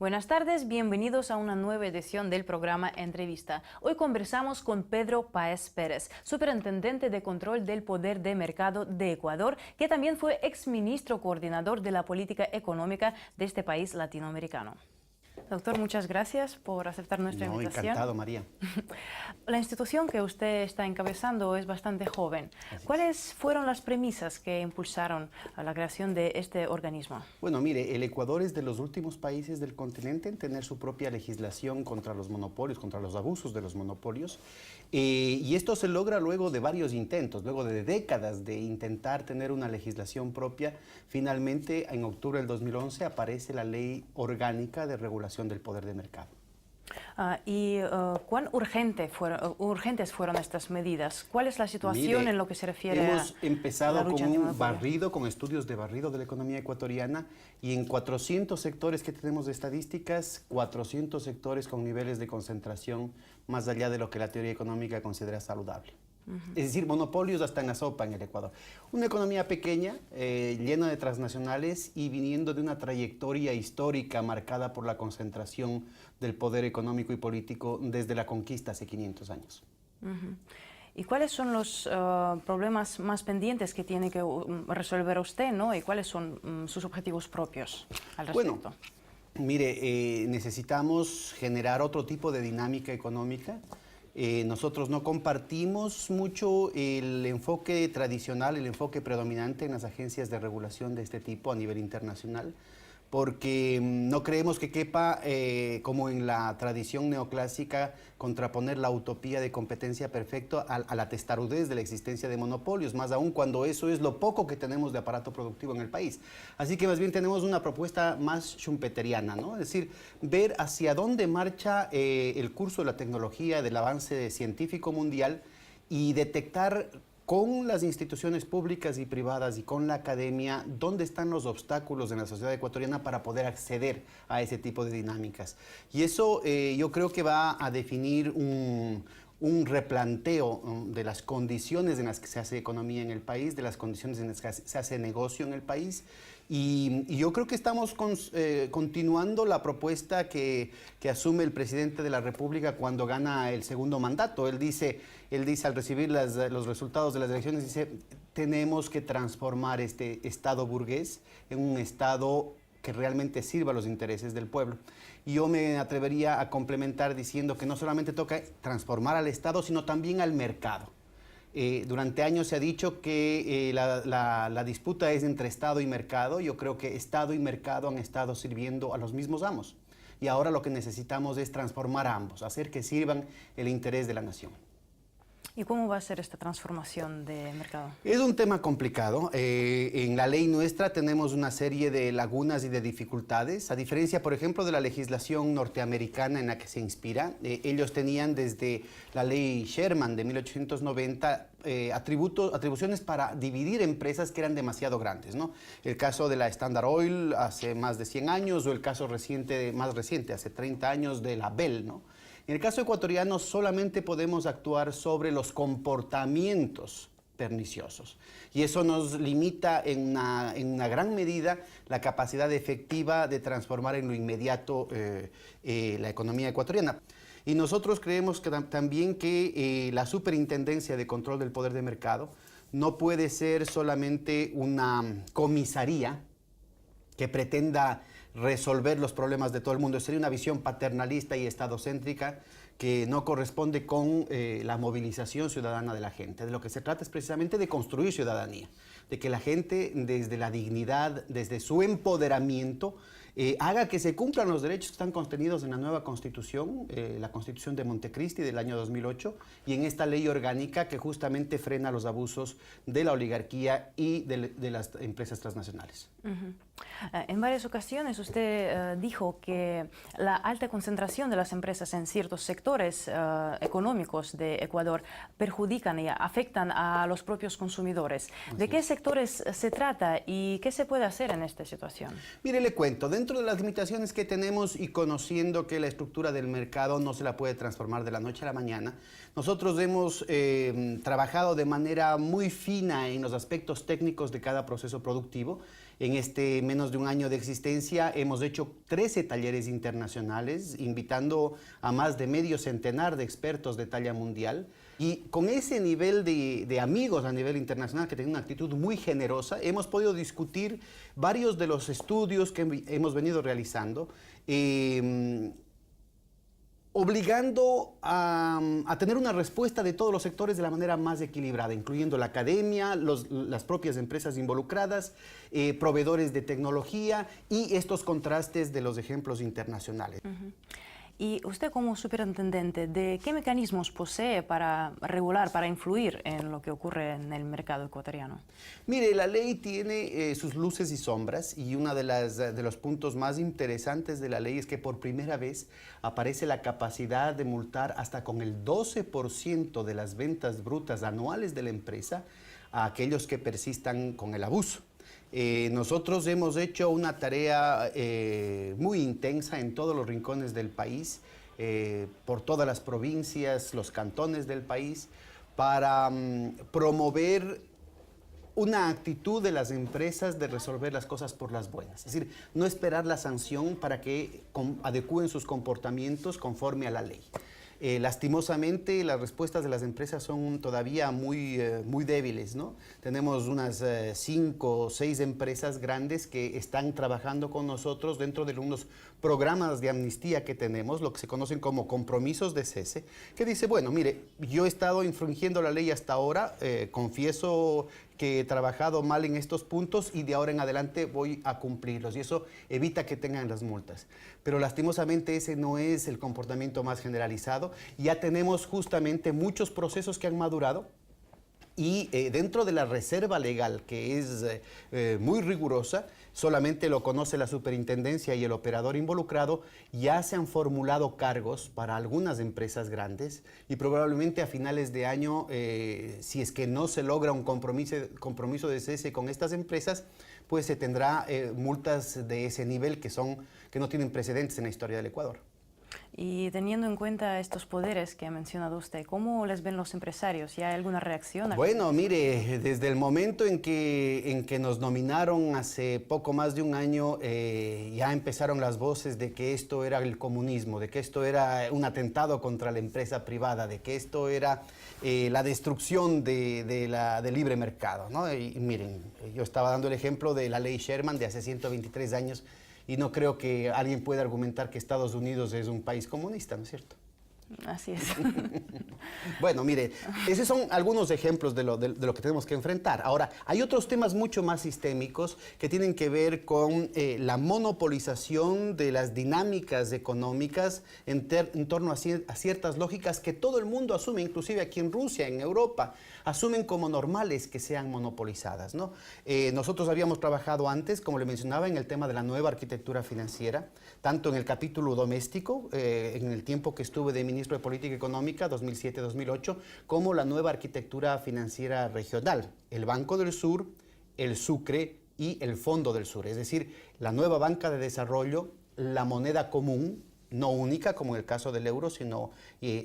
Buenas tardes, bienvenidos a una nueva edición del programa Entrevista. Hoy conversamos con Pedro Páez Pérez, superintendente de control del poder de mercado de Ecuador, que también fue exministro coordinador de la política económica de este país latinoamericano. Doctor, muchas gracias por aceptar nuestra invitación. Encantado, María. La institución que usted está encabezando es bastante joven. ¿Cuáles fueron las premisas que impulsaron a la creación de este organismo? Bueno, mire, el Ecuador es de los últimos países del continente en tener su propia legislación contra los monopolios, contra los abusos de los monopolios. Y esto se logra luego de varios intentos, luego de décadas de intentar tener una legislación propia. Finalmente, en octubre del 2011, aparece la Ley Orgánica de Regulación del Poder de Mercado. ¿Cuán urgentes fueron estas medidas? ¿Cuál es la situación Mire, en lo que se refiere a hemos empezado la lucha con un antimonopolio? barrido, con estudios de barrido de la economía ecuatoriana, y en 400 sectores que tenemos de estadísticas, 400 sectores con niveles de concentración más allá de lo que la teoría económica considera saludable. Es decir, monopolios hasta en la sopa en el Ecuador. Una economía pequeña, llena de transnacionales y viniendo de una trayectoria histórica marcada por la concentración del poder económico y político desde la conquista hace 500 años. ¿Y cuáles son los problemas más pendientes que tiene que resolver usted, ¿no? ¿Y cuáles son sus objetivos propios al respecto? Bueno, mire, necesitamos generar otro tipo de dinámica económica. Nosotros no compartimos mucho el enfoque tradicional, el enfoque predominante en las agencias de regulación de este tipo a nivel internacional, porque no creemos que quepa, como en la tradición neoclásica, contraponer la utopía de competencia perfecta a la testarudez de la existencia de monopolios, más aún cuando eso es lo poco que tenemos de aparato productivo en el país. Así que más bien tenemos una propuesta más schumpeteriana, ¿no? Es decir, ver hacia dónde marcha el curso de la tecnología, del avance científico mundial y detectar con las instituciones públicas y privadas y con la academia, dónde están los obstáculos en la sociedad ecuatoriana para poder acceder a ese tipo de dinámicas. Y eso yo creo que va a definir un replanteo de las condiciones en las que se hace economía en el país, de las condiciones en las que se hace negocio en el país. Y yo creo que estamos continuando la propuesta que asume el presidente de la República cuando gana el segundo mandato. Él dice al recibir los resultados de las elecciones, dice, tenemos que transformar este Estado burgués en un Estado que realmente sirva a los intereses del pueblo. Y yo me atrevería a complementar diciendo que no solamente toca transformar al Estado, sino también al mercado. Durante años se ha dicho que la disputa es entre Estado y mercado. Yo creo que Estado y mercado han estado sirviendo a los mismos amos. Y ahora lo que necesitamos es transformar a ambos, hacer que sirvan el interés de la nación. ¿Y cómo va a ser esta transformación de mercado? Es un tema complicado. En la ley nuestra tenemos una serie de lagunas y de dificultades, a diferencia, por ejemplo, de la legislación norteamericana en la que se inspira. Ellos tenían desde la ley Sherman de 1890 atribuciones para dividir empresas que eran demasiado grandes, ¿no? El caso de la Standard Oil hace más de 100 años o el caso más reciente, hace 30 años, de la Bell, ¿no? En el caso ecuatoriano solamente podemos actuar sobre los comportamientos perniciosos y eso nos limita en una gran medida la capacidad efectiva de transformar en lo inmediato la economía ecuatoriana. Y nosotros creemos que también que la Superintendencia de Control del Poder de Mercado no puede ser solamente una comisaría que pretenda resolver los problemas de todo el mundo. Sería una visión paternalista y estadocéntrica que no corresponde con la movilización ciudadana de la gente. De lo que se trata es precisamente de construir ciudadanía, de que la gente desde la dignidad, desde su empoderamiento, haga que se cumplan los derechos que están contenidos en la nueva Constitución, la Constitución de Montecristi del año 2008, y en esta ley orgánica que justamente frena los abusos de la oligarquía y de las empresas transnacionales. En varias ocasiones usted dijo que la alta concentración de las empresas en ciertos sectores económicos de Ecuador perjudican y afectan a los propios consumidores. ¿De qué sectores se trata y qué se puede hacer en esta situación? Mire, le cuento, dentro de las limitaciones que tenemos y conociendo que la estructura del mercado no se la puede transformar de la noche a la mañana, nosotros hemos trabajado de manera muy fina en los aspectos técnicos de cada proceso productivo En este menos de un año de existencia hemos hecho 13 talleres internacionales, invitando a más de medio centenar de expertos de talla mundial. Y con ese nivel de amigos a nivel internacional que tienen una actitud muy generosa, hemos podido discutir varios de los estudios que hemos venido realizando, obligando a tener una respuesta de todos los sectores de la manera más equilibrada, incluyendo la academia, las propias empresas involucradas, proveedores de tecnología y estos contrastes de los ejemplos internacionales. Y usted como superintendente, ¿de qué mecanismos posee para regular, para influir en lo que ocurre en el mercado ecuatoriano? Mire, la ley tiene sus luces y sombras y uno de los puntos más interesantes de la ley es que por primera vez aparece la capacidad de multar hasta con el 12% de las ventas brutas anuales de la empresa a aquellos que persistan con el abuso. Nosotros hemos hecho una tarea muy intensa en todos los rincones del país, por todas las provincias, los cantones del país, para promover una actitud de las empresas de resolver las cosas por las buenas. Es decir, no esperar la sanción para que adecúen sus comportamientos conforme a la ley. Lastimosamente, las respuestas de las empresas son todavía muy débiles, ¿no? Tenemos unas 5 o 6 empresas grandes que están trabajando con nosotros dentro de unos programas de amnistía que tenemos, lo que se conocen como compromisos de cese, que dice, bueno, mire, yo he estado infringiendo la ley hasta ahora, confieso que he trabajado mal en estos puntos y de ahora en adelante voy a cumplirlos, y eso evita que tengan las multas. Pero lastimosamente ese no es el comportamiento más generalizado. Ya tenemos justamente muchos procesos que han madurado y dentro de la reserva legal, que es muy rigurosa, solamente lo conoce la superintendencia y el operador involucrado, ya se han formulado cargos para algunas empresas grandes y probablemente a finales de año, si es que no se logra un compromiso de cese con estas empresas, pues se tendrá multas de ese nivel que no tienen precedentes en la historia del Ecuador. Y teniendo en cuenta estos poderes que ha mencionado usted, ¿cómo les ven los empresarios? ¿Y hay alguna reacción? Bueno, mire, desde el momento en que nos nominaron hace poco más de un año, ya empezaron las voces de que esto era el comunismo, de que esto era un atentado contra la empresa privada, de que esto era la destrucción del libre mercado, ¿no? Y miren, yo estaba dando el ejemplo de la ley Sherman de hace 123 años, y no creo que alguien pueda argumentar que Estados Unidos es un país comunista, ¿no es cierto? Así es. Bueno, mire, esos son algunos ejemplos de lo que tenemos que enfrentar. Ahora, hay otros temas mucho más sistémicos que tienen que ver con la monopolización de las dinámicas económicas en torno a ciertas lógicas que todo el mundo asume, inclusive aquí en Rusia, en Europa, asumen como normales que sean monopolizadas, ¿no? Nosotros habíamos trabajado antes, como le mencionaba, en el tema de la nueva arquitectura financiera, tanto en el capítulo doméstico, en el tiempo que estuve de ministro de Política Económica, 2007-2008, como la nueva arquitectura financiera regional, el Banco del Sur, el Sucre y el Fondo del Sur, es decir, la nueva banca de desarrollo, la moneda común, no única como en el caso del euro, sino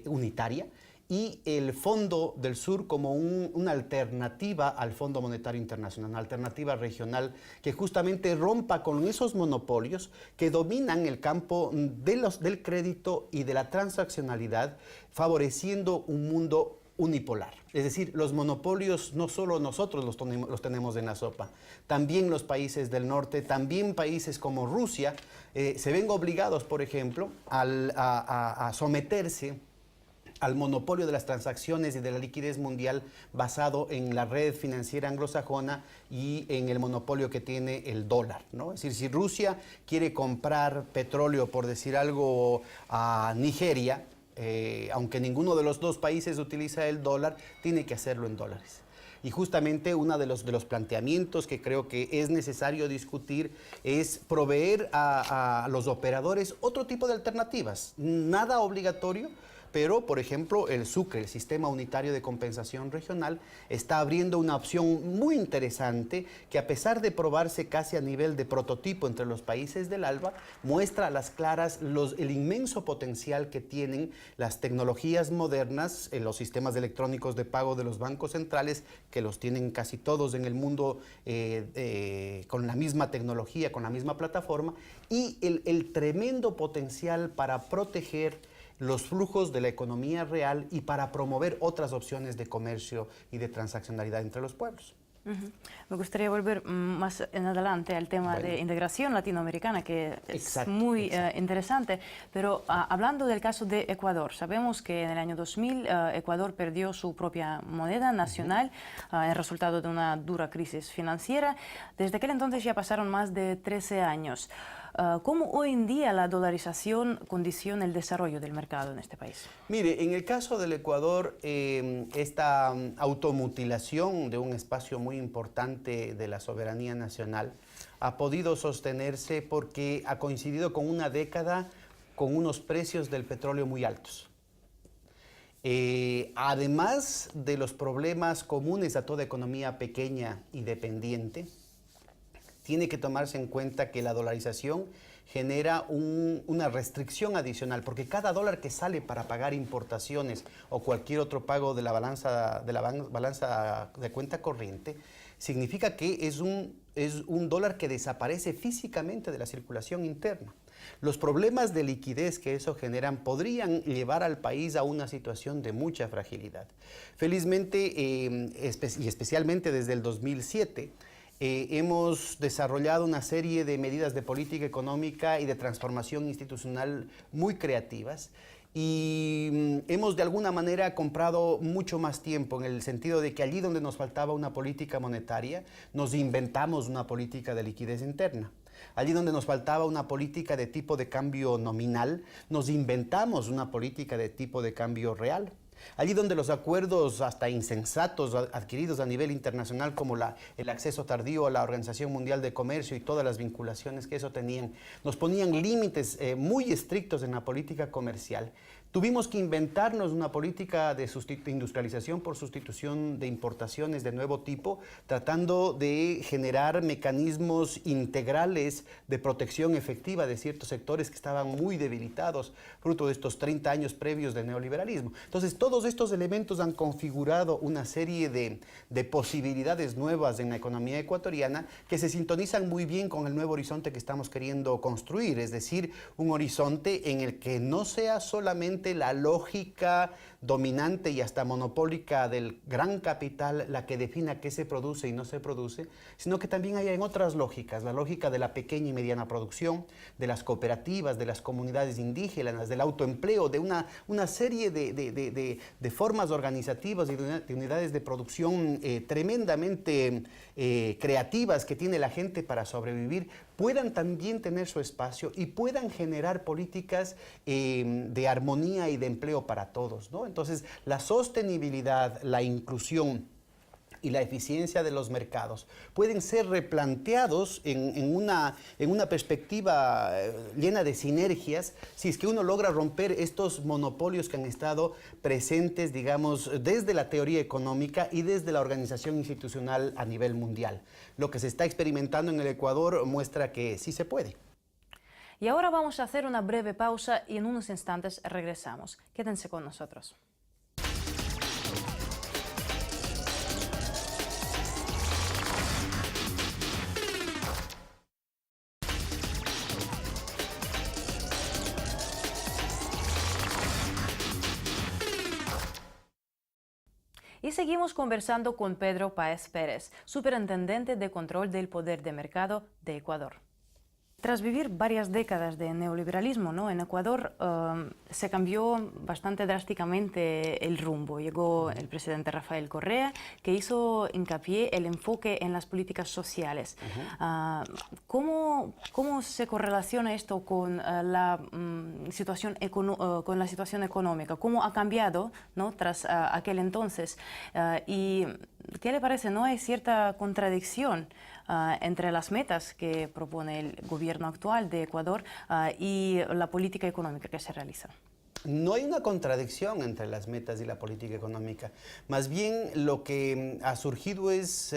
unitaria, y el Fondo del Sur como una alternativa al Fondo Monetario Internacional, una alternativa regional que justamente rompa con esos monopolios que dominan el campo del crédito y de la transaccionalidad, favoreciendo un mundo unipolar. Es decir, los monopolios no solo nosotros los tenemos en la sopa, también los países del norte, también países como Rusia, se ven obligados, por ejemplo, a someterse al monopolio de las transacciones y de la liquidez mundial basado en la red financiera anglosajona y en el monopolio que tiene el dólar, ¿no? Es decir, si Rusia quiere comprar petróleo, por decir algo, a Nigeria, aunque ninguno de los dos países utiliza el dólar, tiene que hacerlo en dólares. Y justamente uno de los planteamientos que creo que es necesario discutir es proveer a los operadores otro tipo de alternativas, nada obligatorio, pero por ejemplo el Sucre, el Sistema Unitario de Compensación Regional, está abriendo una opción muy interesante que, a pesar de probarse casi a nivel de prototipo entre los países del ALBA, muestra a las claras el inmenso potencial que tienen las tecnologías modernas, los sistemas electrónicos de pago de los bancos centrales, que los tienen casi todos en el mundo con la misma tecnología, con la misma plataforma, y el tremendo potencial para proteger los flujos de la economía real y para promover otras opciones de comercio y de transaccionalidad entre los pueblos. Me gustaría volver más en adelante al tema de integración latinoamericana, que es muy interesante, pero hablando del caso de Ecuador, sabemos que en el año 2000 Ecuador perdió su propia moneda nacional en resultado de una dura crisis financiera. Desde aquel entonces ya pasaron más de 13 años. ¿Cómo hoy en día la dolarización condiciona el desarrollo del mercado en este país? Mire, en el caso del Ecuador, esta automutilación de un espacio muy importante de la soberanía nacional ha podido sostenerse porque ha coincidido con una década con unos precios del petróleo muy altos. Además de los problemas comunes a toda economía pequeña y dependiente, tiene que tomarse en cuenta que la dolarización genera una restricción adicional, porque cada dólar que sale para pagar importaciones o cualquier otro pago de la balanza de cuenta corriente, significa que es un dólar que desaparece físicamente de la circulación interna. Los problemas de liquidez que eso generan podrían llevar al país a una situación de mucha fragilidad. Felizmente, y especialmente desde el 2007, hemos desarrollado una serie de medidas de política económica y de transformación institucional muy creativas, y hemos de alguna manera comprado mucho más tiempo, en el sentido de que allí donde nos faltaba una política monetaria, nos inventamos una política de liquidez interna. Allí donde nos faltaba una política de tipo de cambio nominal, nos inventamos una política de tipo de cambio real. Allí donde los acuerdos hasta insensatos adquiridos a nivel internacional, como el acceso tardío a la Organización Mundial de Comercio y todas las vinculaciones que eso tenían, nos ponían límites muy estrictos en la política comercial. Tuvimos que inventarnos una política de industrialización por sustitución de importaciones de nuevo tipo, tratando de generar mecanismos integrales de protección efectiva de ciertos sectores que estaban muy debilitados, fruto de estos 30 años previos del neoliberalismo. Entonces, todos estos elementos han configurado una serie de posibilidades nuevas en la economía ecuatoriana que se sintonizan muy bien con el nuevo horizonte que estamos queriendo construir, es decir, un horizonte en el que no sea solamente la lógica dominante y hasta monopólica del gran capital la que defina qué se produce y no se produce, sino que también haya en otras lógicas, la lógica de la pequeña y mediana producción, de las cooperativas, de las comunidades indígenas, del autoempleo, de una serie de formas organizativas y de unidades de producción tremendamente creativas que tiene la gente para sobrevivir, puedan también tener su espacio y puedan generar políticas de armonía y de empleo para todos, ¿no? Entonces, la sostenibilidad, la inclusión y la eficiencia de los mercados pueden ser replanteados en una perspectiva llena de sinergias, si es que uno logra romper estos monopolios que han estado presentes, digamos, desde la teoría económica y desde la organización institucional a nivel mundial. Lo que se está experimentando en el Ecuador muestra que sí se puede. Y ahora vamos a hacer una breve pausa y en unos instantes regresamos. Quédense con nosotros. Y seguimos conversando con Pedro Páez Pérez, Superintendente de Control del Poder de Mercado de Ecuador. Tras vivir varias décadas de neoliberalismo, ¿no?, en Ecuador se cambió bastante drásticamente el rumbo. Llegó el presidente Rafael Correa, que hizo hincapié el enfoque en las políticas sociales. ¿Cómo se correlaciona esto con la situación económica? ¿Cómo ha cambiado, ¿no?, tras aquel entonces? ¿Y qué le parece? ¿No hay cierta contradicción entre las metas que propone el gobierno actual de Ecuador y la política económica que se realiza? No hay una contradicción entre las metas y la política económica. Más bien lo que ha surgido es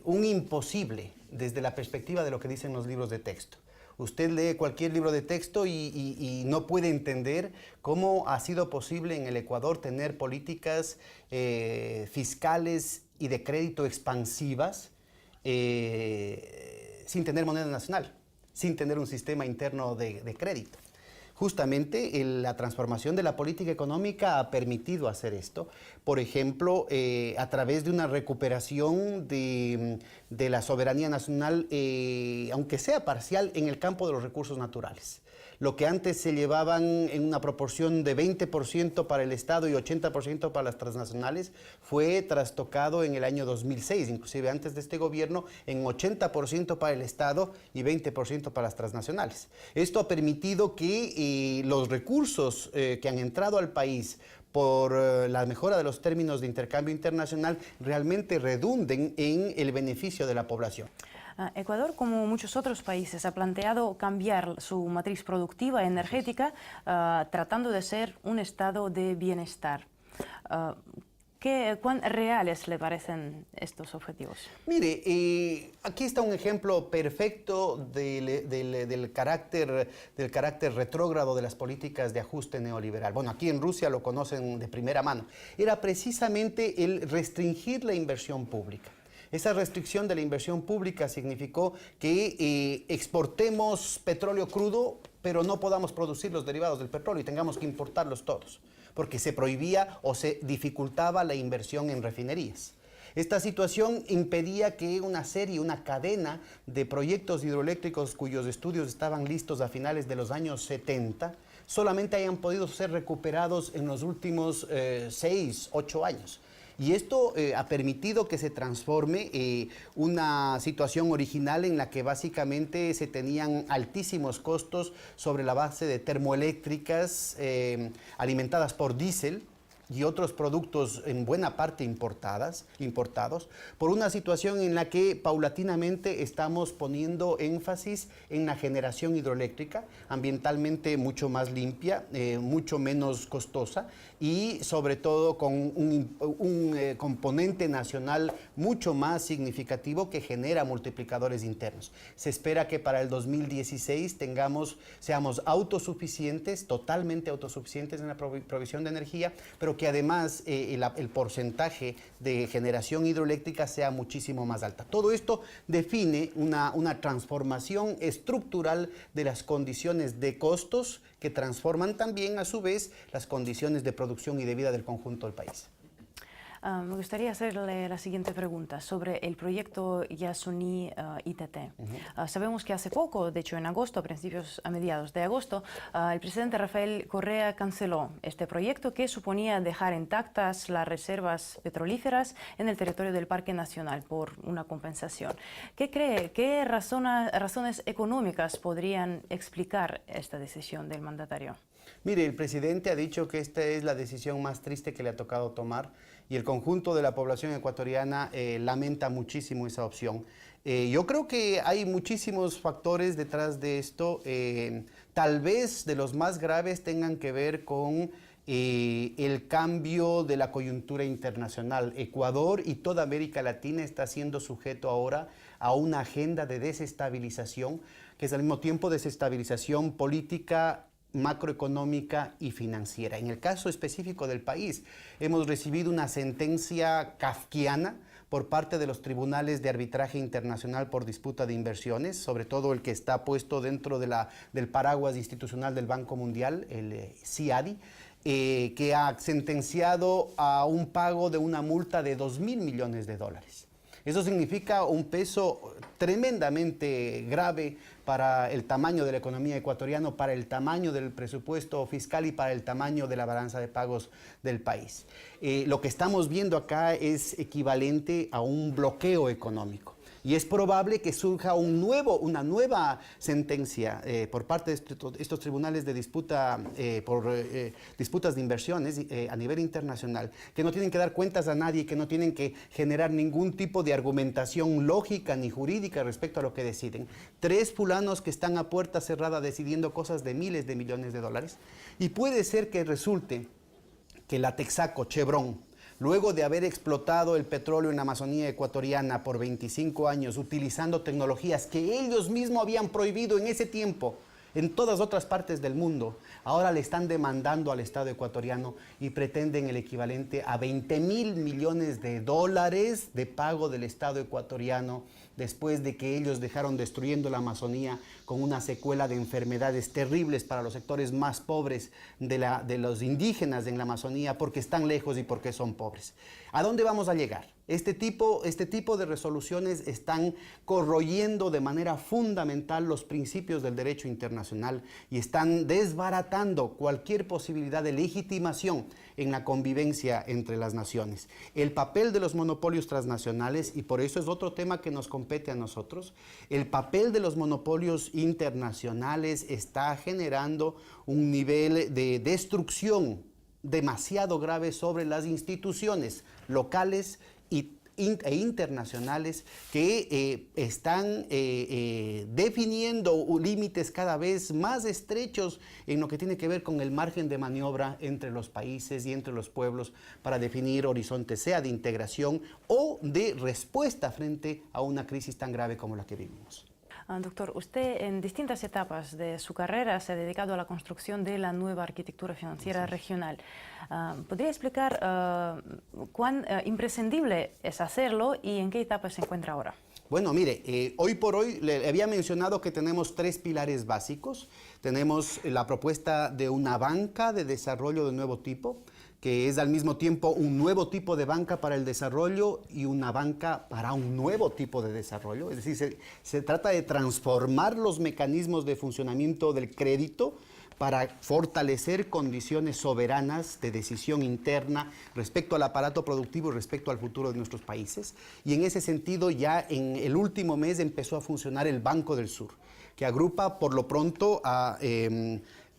un imposible desde la perspectiva de lo que dicen los libros de texto. Usted lee cualquier libro de texto y no puede entender cómo ha sido posible en el Ecuador tener políticas fiscales y de crédito expansivas sin tener moneda nacional, sin tener un sistema interno de crédito. Justamente la transformación de la política económica ha permitido hacer esto, por ejemplo, a través de una recuperación de la soberanía nacional, aunque sea parcial, en el campo de los recursos naturales. Lo que antes se llevaban en una proporción de 20% para el Estado y 80% para las transnacionales, fue trastocado en el año 2006, inclusive antes de este gobierno, en 80% para el Estado y 20% para las transnacionales. Esto ha permitido que los recursos que han entrado al país por la mejora de los términos de intercambio internacional realmente redunden en el beneficio de la población. Ecuador, como muchos otros países, ha planteado cambiar su matriz productiva energética tratando de ser un estado de bienestar. ¿Cuán reales le parecen estos objetivos? Mire, aquí está un ejemplo perfecto del carácter retrógrado de las políticas de ajuste neoliberal. Bueno, aquí en Rusia lo conocen de primera mano. Era precisamente el restringir la inversión pública. Esa restricción de la inversión pública significó que exportemos petróleo crudo, pero no podamos producir los derivados del petróleo y tengamos que importarlos todos, porque se prohibía o se dificultaba la inversión en refinerías. Esta situación impedía que una cadena de proyectos hidroeléctricos cuyos estudios estaban listos a finales de los años 70, solamente hayan podido ser recuperados en los últimos 6, 8 años. Y esto ha permitido que se transforme una situación original en la que básicamente se tenían altísimos costos sobre la base de termoeléctricas alimentadas por diésel y otros productos en buena parte importados, por una situación en la que paulatinamente estamos poniendo énfasis en la generación hidroeléctrica, ambientalmente mucho más limpia, mucho menos costosa y sobre todo con un componente nacional mucho más significativo que genera multiplicadores internos. Se espera que para el 2016 seamos autosuficientes, totalmente autosuficientes en la provisión de energía, pero que además el porcentaje de generación hidroeléctrica sea muchísimo más alta. Todo esto define una transformación estructural de las condiciones de costos que transforman también a su vez las condiciones de producción y de vida del conjunto del país. Me gustaría hacerle la siguiente pregunta sobre el proyecto Yasuní ITT. Sabemos que hace poco, de hecho en agosto, a mediados de agosto, el presidente Rafael Correa canceló este proyecto que suponía dejar intactas las reservas petrolíferas en el territorio del Parque Nacional por una compensación. ¿Qué cree? ¿Qué razones económicas podrían explicar esta decisión del mandatario? Mire, el presidente ha dicho que esta es la decisión más triste que le ha tocado tomar y el conjunto de la población ecuatoriana lamenta muchísimo esa opción. Yo creo que hay muchísimos factores detrás de esto. Tal vez de los más graves tengan que ver con el cambio de la coyuntura internacional. Ecuador y toda América Latina está siendo sujeto ahora a una agenda de desestabilización, que es al mismo tiempo desestabilización política, macroeconómica y financiera. En el caso específico del país, hemos recibido una sentencia kafkiana por parte de los tribunales de arbitraje internacional por disputa de inversiones, sobre todo el que está puesto dentro del paraguas institucional del Banco Mundial, el CIADI, que ha sentenciado a un pago de una multa de $2.000 millones. Eso significa un peso tremendamente grave para el tamaño de la economía ecuatoriana, para el tamaño del presupuesto fiscal y para el tamaño de la balanza de pagos del país. Lo que estamos viendo acá es equivalente a un bloqueo económico. Y es probable que surja una nueva sentencia por parte de estos tribunales de disputa por disputas de inversiones a nivel internacional, que no tienen que dar cuentas a nadie, que no tienen que generar ningún tipo de argumentación lógica ni jurídica respecto a lo que deciden. 3 fulanos que están a puerta cerrada decidiendo cosas de miles de millones de dólares. Y puede ser que resulte que la Texaco, Chevron, luego de haber explotado el petróleo en la Amazonía ecuatoriana por 25 años, utilizando tecnologías que ellos mismos habían prohibido en ese tiempo, en todas otras partes del mundo, ahora le están demandando al Estado ecuatoriano y pretenden el equivalente a 20.000 millones de dólares de pago del Estado ecuatoriano después de que ellos dejaron destruyendo la Amazonía con una secuela de enfermedades terribles para los sectores más pobres de los indígenas en la Amazonía porque están lejos y porque son pobres. ¿A dónde vamos a llegar? Este tipo de resoluciones están corroyendo de manera fundamental los principios del derecho internacional y están desbaratando cualquier posibilidad de legitimación en la convivencia entre las naciones. El papel de los monopolios transnacionales, y por eso es otro tema que nos compete a nosotros, el papel de los monopolios internacionales está generando un nivel de destrucción demasiado grave sobre las instituciones locales e internacionales que están definiendo límites cada vez más estrechos en lo que tiene que ver con el margen de maniobra entre los países y entre los pueblos para definir horizontes, sea de integración o de respuesta frente a una crisis tan grave como la que vivimos. Doctor, usted en distintas etapas de su carrera se ha dedicado a la construcción de la nueva arquitectura financiera regional. ¿Podría explicar cuán imprescindible es hacerlo y en qué etapa se encuentra ahora? Bueno, mire, hoy por hoy le había mencionado que tenemos 3 pilares básicos. Tenemos la propuesta de una banca de desarrollo de nuevo tipo, que es al mismo tiempo un nuevo tipo de banca para el desarrollo y una banca para un nuevo tipo de desarrollo. Es decir, se trata de transformar los mecanismos de funcionamiento del crédito para fortalecer condiciones soberanas de decisión interna respecto al aparato productivo y respecto al futuro de nuestros países. Y en ese sentido, ya en el último mes empezó a funcionar el Banco del Sur, que agrupa por lo pronto a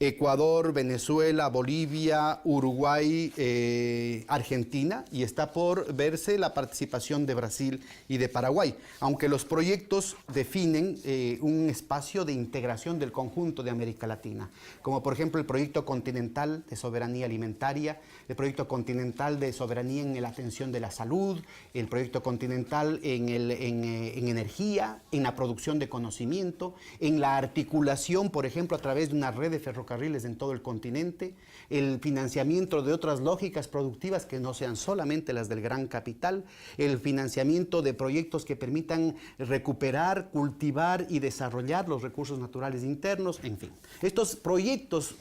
Ecuador, Venezuela, Bolivia, Uruguay, Argentina, y está por verse la participación de Brasil y de Paraguay, aunque los proyectos definen un espacio de integración del conjunto de América Latina, como por ejemplo el proyecto continental de soberanía alimentaria, el proyecto continental de soberanía en la atención de la salud, el proyecto continental en energía, en la producción de conocimiento, en la articulación, por ejemplo, a través de una red de ferrocarriles en todo el continente, el financiamiento de otras lógicas productivas que no sean solamente las del gran capital, el financiamiento de proyectos que permitan recuperar, cultivar y desarrollar los recursos naturales internos, en fin. Estos proyectos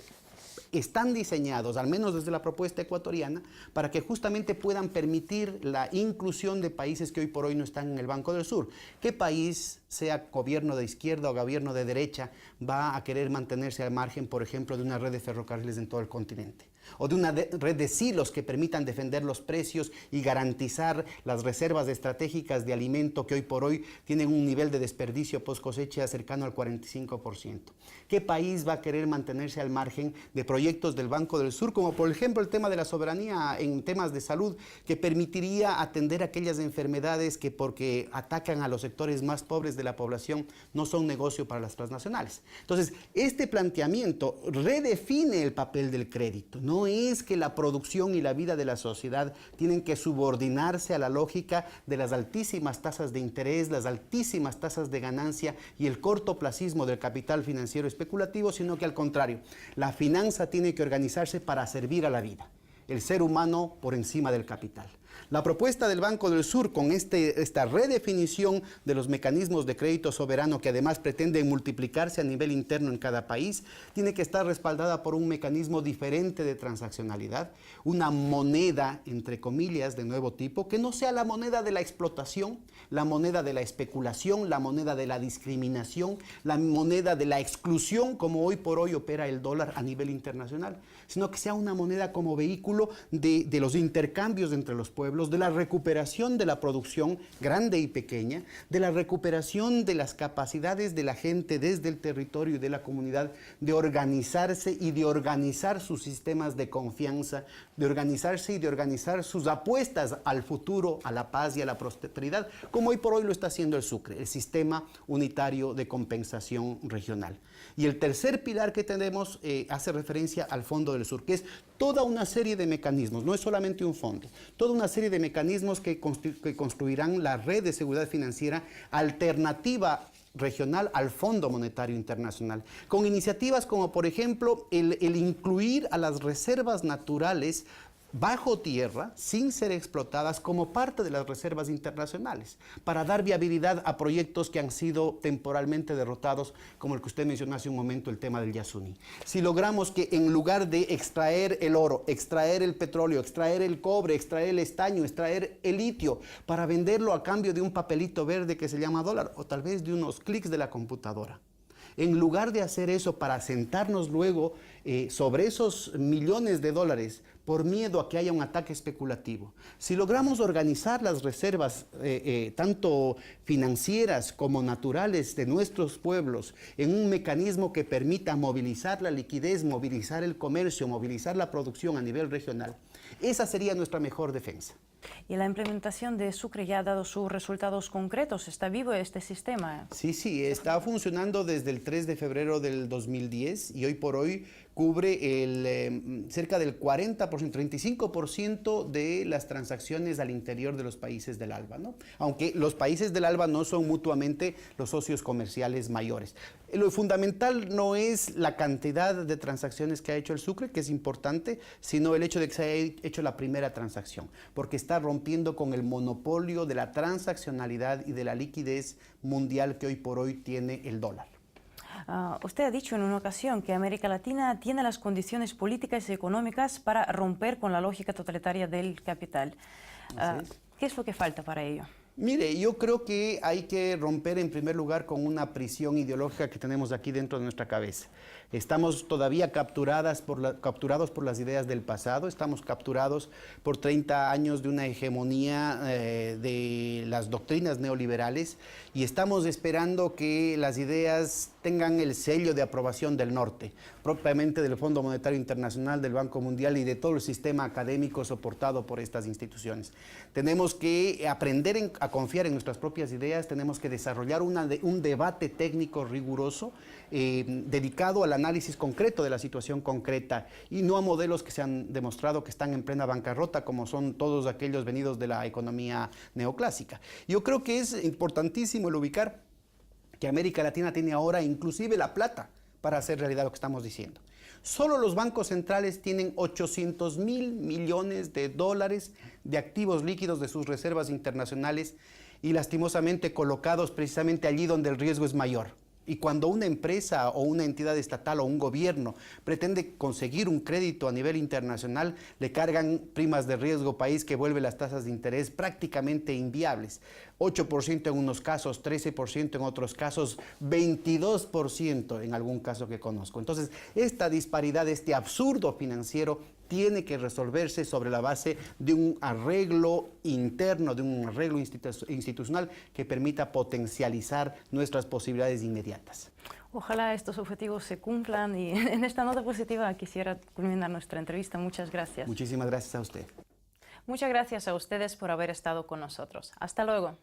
están diseñados, al menos desde la propuesta ecuatoriana, para que justamente puedan permitir la inclusión de países que hoy por hoy no están en el Banco del Sur. ¿Qué país, sea gobierno de izquierda o gobierno de derecha, va a querer mantenerse al margen, por ejemplo, de una red de ferrocarriles en todo el continente? O de una red de silos que permitan defender los precios y garantizar las reservas estratégicas de alimento que hoy por hoy tienen un nivel de desperdicio post cosecha cercano al 45%. ¿Qué país va a querer mantenerse al margen de proyectos del Banco del Sur, como por ejemplo el tema de la soberanía en temas de salud, que permitiría atender aquellas enfermedades que porque atacan a los sectores más pobres de la población no son negocio para las transnacionales? Entonces, este planteamiento redefine el papel del crédito. No es que la producción y la vida de la sociedad tienen que subordinarse a la lógica de las altísimas tasas de interés, las altísimas tasas de ganancia y el cortoplacismo del capital financiero especulativo, sino que al contrario, la finanza tiene que organizarse para servir a la vida, el ser humano por encima del capital. La propuesta del Banco del Sur con esta redefinición de los mecanismos de crédito soberano que además pretenden multiplicarse a nivel interno en cada país, tiene que estar respaldada por un mecanismo diferente de transaccionalidad, una moneda, entre comillas, de nuevo tipo, que no sea la moneda de la explotación, la moneda de la especulación, la moneda de la discriminación, la moneda de la exclusión, como hoy por hoy opera el dólar a nivel internacional, sino que sea una moneda como vehículo de los intercambios entre los pueblos habla de la recuperación de la producción grande y pequeña, de la recuperación de las capacidades de la gente desde el territorio y de la comunidad de organizarse y de organizar sus sistemas de confianza, de organizarse y de organizar sus apuestas al futuro, a la paz y a la prosperidad, como hoy por hoy lo está haciendo el Sucre, el Sistema Unitario de Compensación Regional. Y el tercer pilar que tenemos hace referencia al Fondo del Sur, que es toda una serie de mecanismos, no es solamente un fondo, toda una serie de mecanismos que construirán la red de seguridad financiera alternativa regional al Fondo Monetario Internacional, con iniciativas como por ejemplo el incluir a las reservas naturales bajo tierra, sin ser explotadas, como parte de las reservas internacionales, para dar viabilidad a proyectos que han sido temporalmente derrotados, como el que usted mencionó hace un momento, el tema del Yasuní. Si logramos que en lugar de extraer el oro, extraer el petróleo, extraer el cobre, extraer el estaño, extraer el litio, para venderlo a cambio de un papelito verde que se llama dólar, o tal vez de unos clics de la computadora, en lugar de hacer eso para sentarnos luego sobre esos millones de dólares por miedo a que haya un ataque especulativo, si logramos organizar las reservas tanto financieras como naturales de nuestros pueblos en un mecanismo que permita movilizar la liquidez, movilizar el comercio, movilizar la producción a nivel regional, esa sería nuestra mejor defensa. Y la implementación de Sucre ya ha dado sus resultados concretos. ¿Está vivo este sistema? Sí, está funcionando desde el 3 de febrero del 2010 y hoy por hoy cubre cerca del 40%, 35% de las transacciones al interior de los países del ALBA, ¿no? Aunque los países del ALBA no son mutuamente los socios comerciales mayores. Lo fundamental no es la cantidad de transacciones que ha hecho el Sucre, que es importante, sino el hecho de que se haya hecho la primera transacción, porque está rompiendo con el monopolio de la transaccionalidad y de la liquidez mundial que hoy por hoy tiene el dólar. Usted ha dicho en una ocasión que América Latina tiene las condiciones políticas y económicas para romper con la lógica totalitaria del capital. ¿Qué es lo que falta para ello? Mire, yo creo que hay que romper en primer lugar con una prisión ideológica que tenemos aquí dentro de nuestra cabeza. Estamos todavía capturados por las ideas del pasado, estamos capturados por 30 años de una hegemonía de las doctrinas neoliberales y estamos esperando que las ideas tengan el sello de aprobación del norte, propiamente del Fondo Monetario Internacional, del Banco Mundial y de todo el sistema académico soportado por estas instituciones. Tenemos que aprender a confiar en nuestras propias ideas, tenemos que desarrollar un debate técnico riguroso dedicado al análisis concreto de la situación concreta y no a modelos que se han demostrado que están en plena bancarrota, como son todos aquellos venidos de la economía neoclásica. Yo creo que es importantísimo el ubicar que América Latina tiene ahora inclusive la plata para hacer realidad lo que estamos diciendo. Solo los bancos centrales tienen 800.000 millones de dólares de activos líquidos de sus reservas internacionales y lastimosamente colocados precisamente allí donde el riesgo es mayor. Y cuando una empresa o una entidad estatal o un gobierno pretende conseguir un crédito a nivel internacional, le cargan primas de riesgo país que vuelve las tasas de interés prácticamente inviables. 8% en unos casos, 13% en otros casos, 22% en algún caso que conozco. Entonces, esta disparidad, este absurdo financiero tiene que resolverse sobre la base de un arreglo interno, de un arreglo institucional que permita potencializar nuestras posibilidades inmediatas. Ojalá estos objetivos se cumplan y en esta nota positiva quisiera culminar nuestra entrevista. Muchas gracias. Muchísimas gracias a usted. Muchas gracias a ustedes por haber estado con nosotros. Hasta luego.